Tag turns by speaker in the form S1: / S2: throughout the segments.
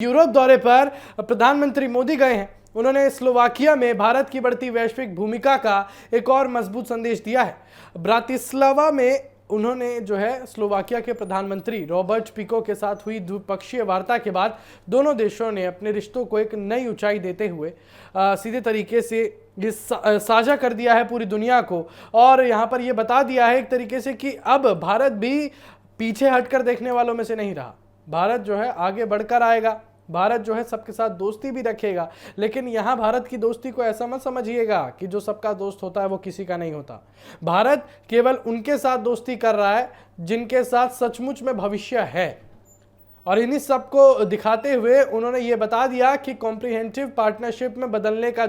S1: Europe दौरे पर प्रधानमंत्री मोदी गए हैं। उन्होंने स्लोवाकिया में भारत की बढ़ती वैश्विक भूमिका का एक और मजबूत संदेश दिया है। ब्रातिस्लावा में उन्होंने स्लोवाकिया के प्रधानमंत्री रॉबर्ट फिको के साथ हुई द्विपक्षीय वार्ता के बाद दोनों देशों ने अपने रिश्तों को एक नई ऊंचाई देते हुए सीधे तरीके से साझा कर दिया है पूरी दुनिया को, और यहां पर यह बता दिया है एक तरीके से कि अब भारत भी पीछे हटकर देखने वालों में से नहीं रहा। भारत आगे बढ़कर आएगा। भारत सबके साथ दोस्ती भी रखेगा, लेकिन यहां भारत की दोस्ती को ऐसा मत समझिएगा कि जो सबका दोस्त होता है वो किसी का नहीं होता। भारत केवल उनके साथ दोस्ती कर रहा है जिनके साथ सचमुच में भविष्य है, और इन्हीं सबको दिखाते हुए उन्होंने ये बता दिया कि कॉम्प्रिहेंसिव पार्टनरशिप में बदलने का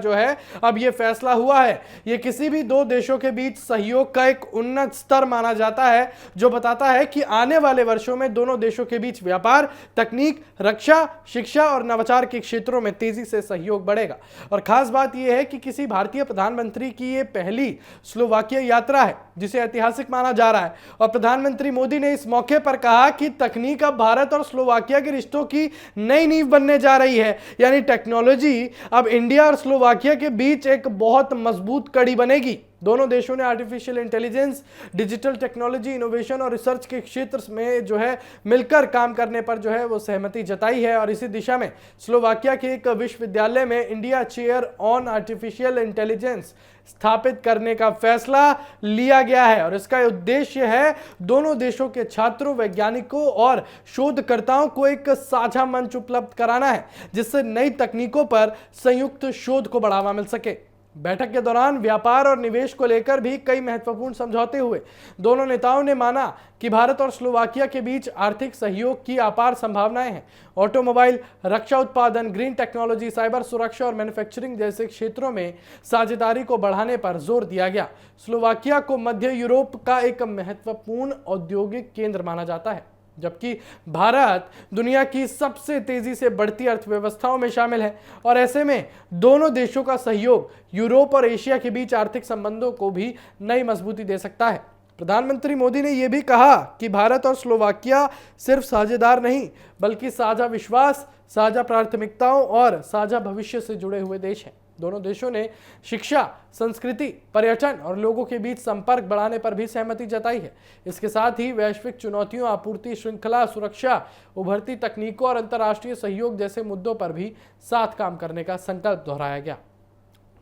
S1: अब ये फैसला हुआ है। ये किसी भी दो देशों के बीच सहयोग का एक उन्नत स्तर माना जाता है, जो बताता है कि आने वाले वर्षों में दोनों देशों के बीच व्यापार, तकनीक, रक्षा, शिक्षा और नवाचार के क्षेत्रों में तेजी से सहयोग बढ़ेगा। और खास बात यह है कि किसी भारतीय प्रधानमंत्री की ये पहली स्लोवाकिया यात्रा है, जिसे ऐतिहासिक माना जा रहा है। और प्रधानमंत्री मोदी ने इस मौके पर कहा कि तकनीक अब भारत और स्लोवाकिया के रिश्तों की नई नींव बनने जा रही है। यानी टेक्नोलॉजी अब इंडिया और स्लोवाकिया के बीच एक बहुत मजबूत कड़ी बनेगी। दोनों देशों ने artificial intelligence, digital technology, innovation और रिसर्च के क्षेत्र में मिलकर काम करने पर वो सहमति जताई है। और इसी दिशा में स्लोवाकिया के एक विश्वविद्यालय में India chair on artificial intelligence स्थापित करने का फैसला लिया गया है। और इसका उद्देश्य है दोनों देशों के छात्रों, वैज्ञानिकों और शोधकर्ताओं को एक साझा मंच उपलब्ध कराना है, जिससे नई तकनीकों पर संयुक्त शोध को बढ़ावा मिल सके। बैठक के दौरान व्यापार और निवेश को लेकर भी कई महत्वपूर्ण समझौते हुए। दोनों नेताओं ने माना कि भारत और स्लोवाकिया के बीच आर्थिक सहयोग की अपार संभावनाएं हैं। ऑटोमोबाइल, रक्षा उत्पादन, ग्रीन टेक्नोलॉजी, साइबर सुरक्षा और मैन्युफैक्चरिंग जैसे क्षेत्रों में साझेदारी को बढ़ाने पर जोर दिया गया। स्लोवाकिया को मध्य यूरोप का एक महत्वपूर्ण औद्योगिक केंद्र माना जाता है, जबकि भारत दुनिया की सबसे तेजी से बढ़ती अर्थव्यवस्थाओं में शामिल है। और ऐसे में दोनों देशों का सहयोग यूरोप और एशिया के बीच आर्थिक संबंधों को भी नई मजबूती दे सकता है। प्रधानमंत्री मोदी ने यह भी कहा कि भारत और स्लोवाकिया सिर्फ साझेदार नहीं, बल्कि साझा विश्वास, साझा प्राथमिकताओं और साझा भविष्य से जुड़े हुए देश हैं। दोनों देशों ने शिक्षा, संस्कृति, पर्यटन और लोगों के बीच संपर्क बढ़ाने पर भी सहमति जताई है। इसके साथ ही वैश्विक चुनौतियों, आपूर्ति श्रृंखला, सुरक्षा, उभरती तकनीकों और अंतर्राष्ट्रीय सहयोग जैसे मुद्दों पर भी साथ काम करने का संकल्प दोहराया गया।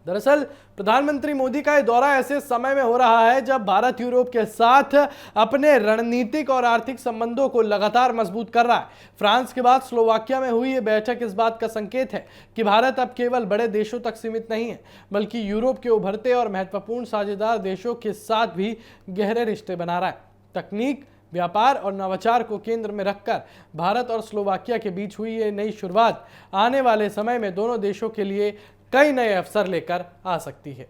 S1: दरअसल प्रधानमंत्री मोदी का यह दौरा ऐसे समय में हो रहा है जब भारत यूरोप के साथ अपने रणनीतिक और आर्थिक संबंधों को लगातार मजबूत कर रहा है। फ्रांस के बाद स्लोवाकिया में हुई यह बैठक इस बात का संकेत है कि भारत अब केवल बड़े देशों तक सीमित नहीं है, बल्कि यूरोप के उभरते और महत्वपूर्ण साझेदार देशों के साथ भी गहरे रिश्ते बना रहा है। तकनीक, व्यापार और नवाचार को केंद्र में रखकर भारत और स्लोवाकिया के बीच हुई ये नई शुरुआत आने वाले समय में दोनों देशों के लिए कई नए अवसर लेकर आ सकती है।